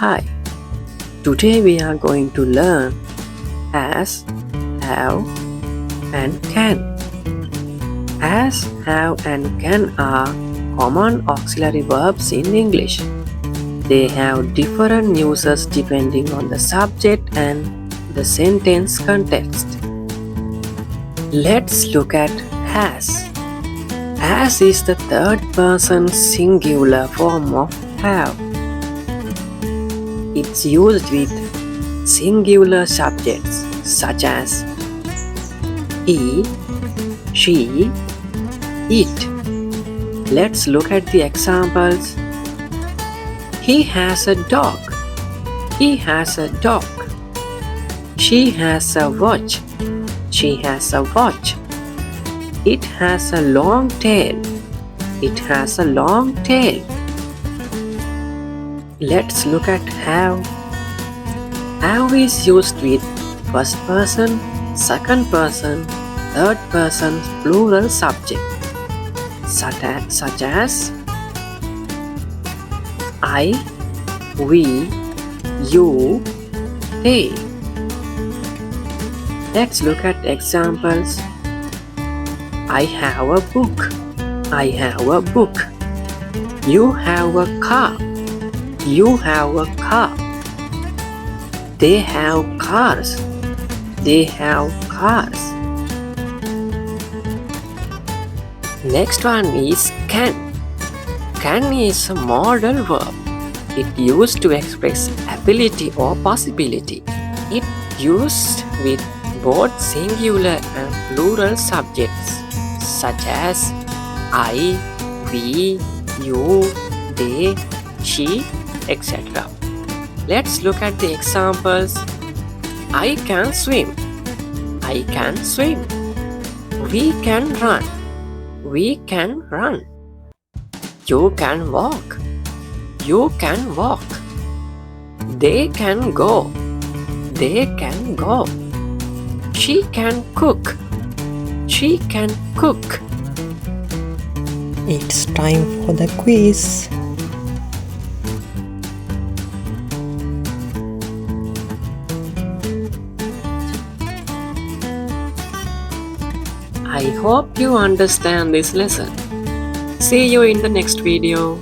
Hi, today we are going to learn has, have, and can. Has, have, and can are common auxiliary verbs in English. They have different uses depending on the subject and the sentence context. Let's look at has. Has is the third person singular form of have. It's used with singular subjects such as he, she, it. Let's look at the examples. He has a dog. He has a dog. She has a watch. She has a watch. It has a long tail. It has a long tail. Let's look at have. Have is used with first person, second person, third person plural subject such as I, we, you, they. Let's look at examples. I have a book. I have a book. You have a car. You have a car. They have cars. They have cars. Next one is can. Can is a modal verb. It used to express ability or possibility. It used with both singular and plural subjects such as I, we, you, they, she, etc. Let's look at the examples. I can swim. I can swim. We can run. We can run. You can walk. You can walk. They can go. They can go. She can cook. She can cook. It's time for the quiz. I hope you understand this lesson. See you in the next video.